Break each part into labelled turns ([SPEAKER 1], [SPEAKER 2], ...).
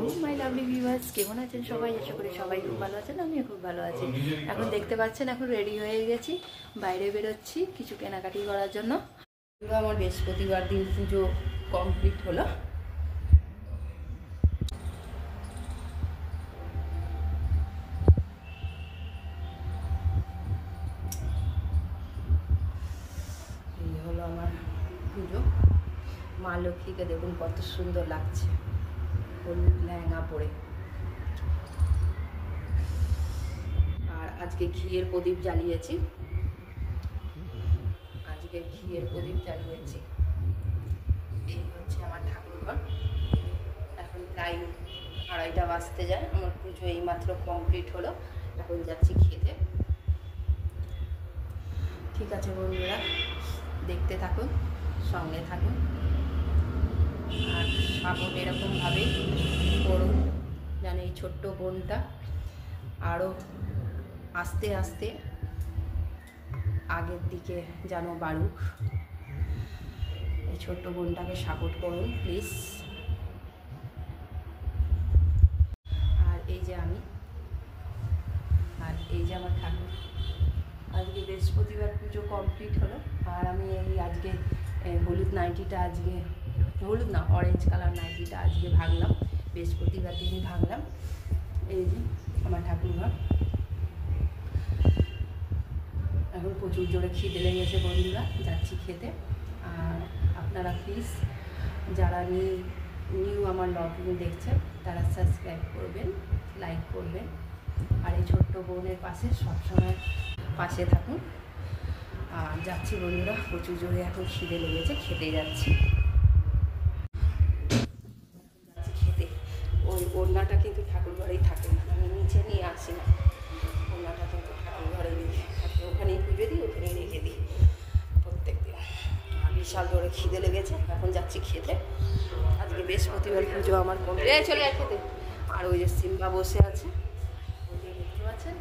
[SPEAKER 1] Hello my lovely viewers, কেমন আছেন সবাই? আশা করি সবাই খুব ভালো আছেন, আমিও খুব ভালো আছি। এখন দেখতে পাচ্ছেন এখন রেডি হয়ে গেছি, বাইরে বেরোচ্ছি কিছু কেনাকাটি করার জন্য। আমার বৃহস্পতিবার দিন পুজো কমপ্লিট হলো। এই হলো আমার পুজো। মা লক্ষ্মীকে দেখুন কত সুন্দর লাগছে হলুদ লেহেঙ্গা পরে। আর আজকে ঘিয়ের প্রদীপ জ্বালিয়েছি, এই হচ্ছে আমার ঠাকুরঘর। এখন প্রায় 2:30 বাজতে যায়, আমার পুজো এইমাত্র কমপ্লিট হলো। এখন যাচ্ছি খেতে। ঠিক আছে বন্ধুরা, দেখতে থাকুন, সঙ্গে থাকুন, আর সাপোর্ট এরকমভাবেই করুন যেন এই ছোট্ট বোনটা আরও আস্তে আস্তে আগের দিকে যেন বাড়ুক। এই ছোট্ট বোনটাকে সাপোর্ট করুন প্লিজ। আর এই যে আমি, আর এই যে আমার ঠাকুর। আজকে বৃহস্পতিবার পুজো কমপ্লিট হলো, আর আমি এই আজকে হলুদ নাইটিটা, আজকে হলুদ না অরেঞ্জ কালার নাইটিটা আজকে ভাঙলাম, বৃহস্পতিবার দিনই ভাঙলাম। এই যে আমার ঠাকুরঘর। এখন প্রচুর জোরে খিদে লেগেছে বন্ধুরা, যাচ্ছি খেতে। আর আপনারা প্লিজ যারা নিউ আমার ব্লগগুলো দেখছেন তারা সাবস্ক্রাইব করবেন, লাইক করবেন, আর এই ছোট্ট বোনের পাশে সবসময় পাশে থাকুন। আর যাচ্ছি বন্ধুরা, প্রচুর জোরে এখন খিদে লেগেছে, খেতে যাচ্ছি। খেতে ওই ওড়নাটা কিন্তু ঠাকুর ঘরেই থাকে না, আমি নিচে নিয়ে আসি না। ওড়নাটা কিন্তু ঠাকুর ঘরে থাকে, ওখানেই পুজো দিই, ওখানেই রেখে দিই প্রত্যেক দিন। আর বিশাল জোরে খিদে লেগেছে, এখন যাচ্ছি খেতে। আজকে বৃহস্পতিবার পুজো আমার চলে যায় খেতে। আর ওই যে সিম্বা বসে আছে, ওই যে দেখতে পাচ্ছেন।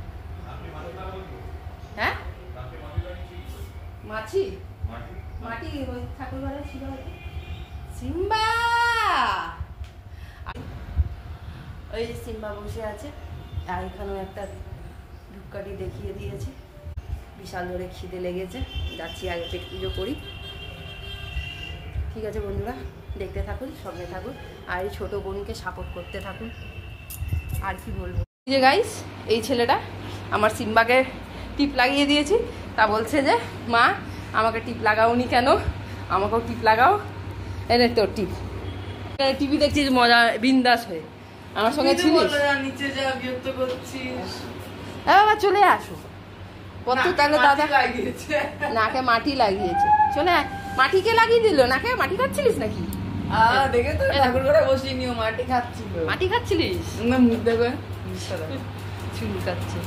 [SPEAKER 1] হ্যাঁ মাছি মাটি ওই ঠাকুর ঘরে ছিল সিম্বা। ওই যে সিম্বা বসে আছে, আর এখানেও একটা ধূপকাঠি দেখিয়ে দিয়েছে। বিশাল ধরে খিদে লেগেছে, যাচ্ছি আগে পেট পুজো করি। ঠিক আছে বন্ধুরা, দেখতে থাকুন, সঙ্গে থাকুন, আর এই ছোটো বোনকে সাপোর্ট করতে থাকুন। আর কি বলবো, এই যে গাইস, এই ছেলেটা আমার সিম্বাকে টিপ লাগিয়ে দিয়েছি, তা বলছে যে মা আমাকে টিপ লাগাওনি কেন, আমাকেও টিপ লাগাও। এনে তোর টিপ, টিভি দেখছিস মজা বিন্দাস হয়ে, আমার সঙ্গে ছিলিস। বাবা চলে আসো, কত তাহলে দাদা নাকে মাটি লাগিয়েছে, চলে মাটিকে লাগিয়ে দিল নাকে। মাটি খাচ্ছিলিস নাকি?
[SPEAKER 2] দেখে তো ঠাকুর ঘরে বসিয়ে নিও, মাটি খাচ্ছিল।
[SPEAKER 1] মাটি খাচ্ছিলিস
[SPEAKER 2] না, মুখ দেখবে
[SPEAKER 1] চুল কাচ্ছে।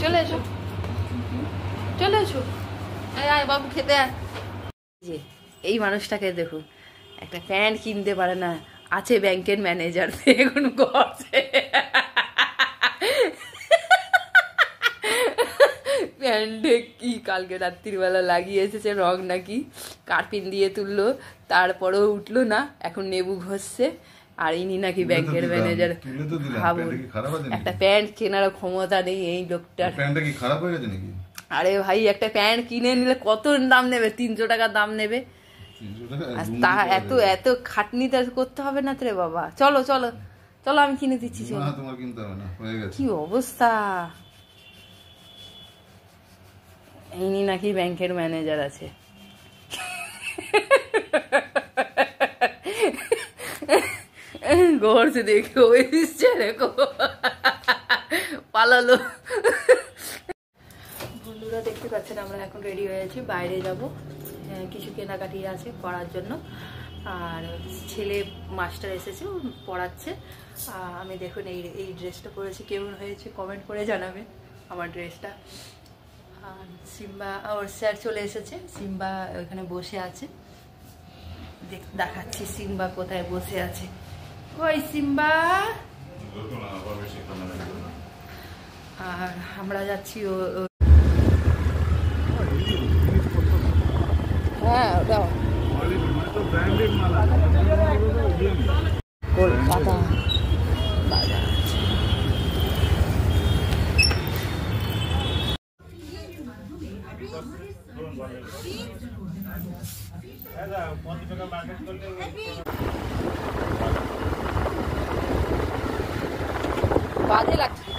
[SPEAKER 1] চলে এসো, চলে এসো, আয় বাবু খেতে আয়। যে এই মানুষটাকে দেখুন, একটা প্যান্ট কিনতে পারে না, আছে ব্যাংকের ম্যানেজার, দেখুন করছে। প্যান্টে কি কালকে রাত্রিবেলা লাগিয়ে এসেছে রং নাকি, কার্পিন দিয়ে তুললো, তারপরেও উঠলো না, এখন নেবু ঘষছে। আর ইনি নাকি ব্যাংকের ম্যানেজার। ভাবুন, একটা প্যান্ট কেনার ক্ষমতা নেই এই লোকটার।
[SPEAKER 3] প্যান্টটা কি খারাপ হয়ে গেছে নাকি?
[SPEAKER 1] আরে ভাই, একটা প্যান্ট কিনে নিলে কত দাম নেবে? 300 টাকা দাম নেবে। তা এত এত খাটনি তো করতে হবে না রে বাবা। চলো চলো চলো, আমি কিনে দিচ্ছি।
[SPEAKER 3] তোমার কিনতে হবে না, হয়ে গেছে।
[SPEAKER 1] কি অবস্থা, ইনি নাকি ব্যাংকের ম্যানেজার আছে। ঘর से देखो इस चेहरे को, পালালো। বন্ধুরা দেখতে পাচ্ছেন, আমরা এখন রেডি হয়েছি, বাইরে যাব, কিছু কেনাকাটি আছে করার জন্য। আর ছেলে মাস্টার এসেছে, পড়াচ্ছে। আমি দেখুন এই ড্রেসটা পরেছি, কেমন হয়েছে কমেন্ট করে জানাবেন আমার ড্রেসটা। আর সিম্বা ওর স্যার চলে এসেছে, সিম্বা ওখানে বসে আছে, দেখাচ্ছি সিম্বা কোথায় বসে আছে। কই সিম্বা? আর আমরা যাচ্ছি হ্যাঁ ওটা
[SPEAKER 2] কলকাতা বাজার। বাজে লাগছে।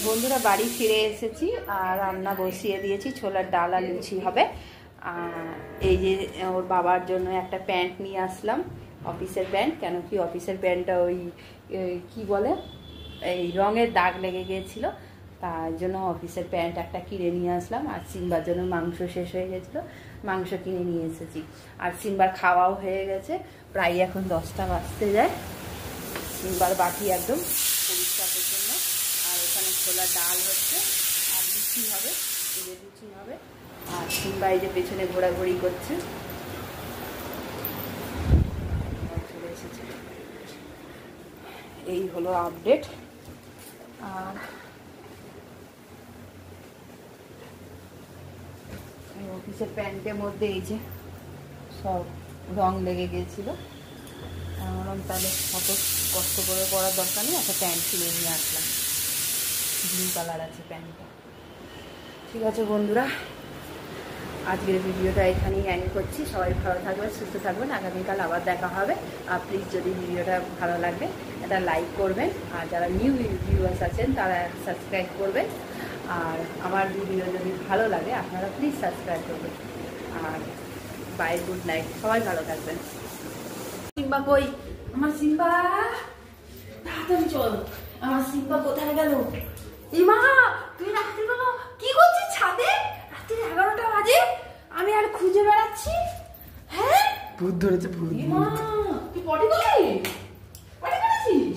[SPEAKER 1] বন্ধুরা বাড়ি ফিরে এসেছি আর রান্না বসিয়ে দিয়েছি, ছোলার ডাল আর লুচি হবে। এই যে ওর বাবার জন্য একটা প্যান্ট নিয়ে আসলাম, অফিসের প্যান্ট। কেন কি অফিসের প্যান্টটা ওই কি বলে এই রঙের দাগ লেগে গিয়েছিল, তার জন্য অফিসের প্যান্ট একটা কিনে নিয়ে আসলাম। আর সিম্বার জন্য মাংস শেষ হয়ে গেছিলো, মাংস কিনে নিয়ে এসেছি। আর সিম্বার খাওয়াও হয়ে গেছে, প্রায় এখন 10টা বাজতে যায়। সিম্বার বাটি একদম পরিষ্কার পরিচ্ছন্ন। আর এখানে ছোলার ডাল হচ্ছে আর লুচি হবে, লুচি হবে। আর সিম্বা এই যে পেছনে ঘোরাঘুরি করছে, চলে এসেছে। এই হলো আপডেট। আর অফিসের প্যান্টের মধ্যে এই যে সব রং লেগে গিয়েছিল, তাহলে অত কষ্ট করে পরার দরকার নেই, একটা প্যান্ট কিনে নিয়ে আসলাম, ব্লু কালার আছে প্যান্টটা। ঠিক আছে বন্ধুরা, আজকের ভিডিওটা এখানেই এন্ড করছি। সবাই ভালো থাকবেন, সুস্থ থাকবেন। আগামীকাল আবার দেখা হবে। আর প্লিজ যদি ভিডিওটা ভালো লাগে এটা লাইক করবেন, আর যারা নিউ ভিউয়ার্স আছেন তারা সাবস্ক্রাইব করবেন। আর আমার ভিডিও যদি ভালো লাগে আপনারা প্লিজ সাবস্ক্রাইব করবেন। আর বাই, গুড নাইট, সবাই ভালো থাকবেন। সিম্বা কই? আমার সিম্বা, তাড়াতাড়ি চল। আমার সিম্বা কোথায় গেল? ইমা, তুই রাত্রিবেলা কি করছিস ছাদে? রাত্রি 11টা বাজে, আমি আর খুঁজে বেড়াচ্ছি। হ্যাঁ,
[SPEAKER 2] ভূত ধরেছে, ভূত।
[SPEAKER 1] ইমা, তুই পটি করছিস? পটি করেছিস?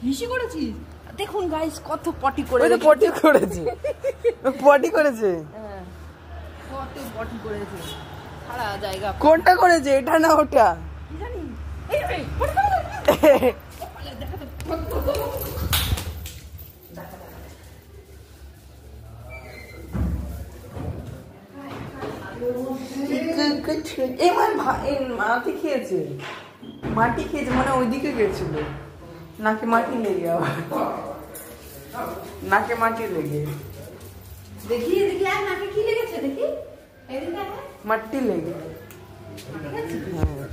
[SPEAKER 1] হিসি করেছিস? দেখুন গাইস কত পটি করে।
[SPEAKER 2] ওই তো পটি করেছে, পটি করেছে।
[SPEAKER 1] হ্যাঁ, কত পটি করেছে। সারা জায়গা।
[SPEAKER 2] কোনটা করেছে, এটা না ওটা?
[SPEAKER 1] কি জানি। এই এই পটি করে। দেখা তো।
[SPEAKER 2] মাটি খেয়েছে, মাটি খেয়েছে মানে ওইদিকে গেছিল, নাকে মাটি লেগে, আবার নাকে মাটি লেগে।
[SPEAKER 1] দেখি এদিকে আর নাকে কি লেগেছে দেখি, এদিকে
[SPEAKER 2] মাটি লেগে।
[SPEAKER 1] ঠিক আছে।
[SPEAKER 2] হ্যাঁ।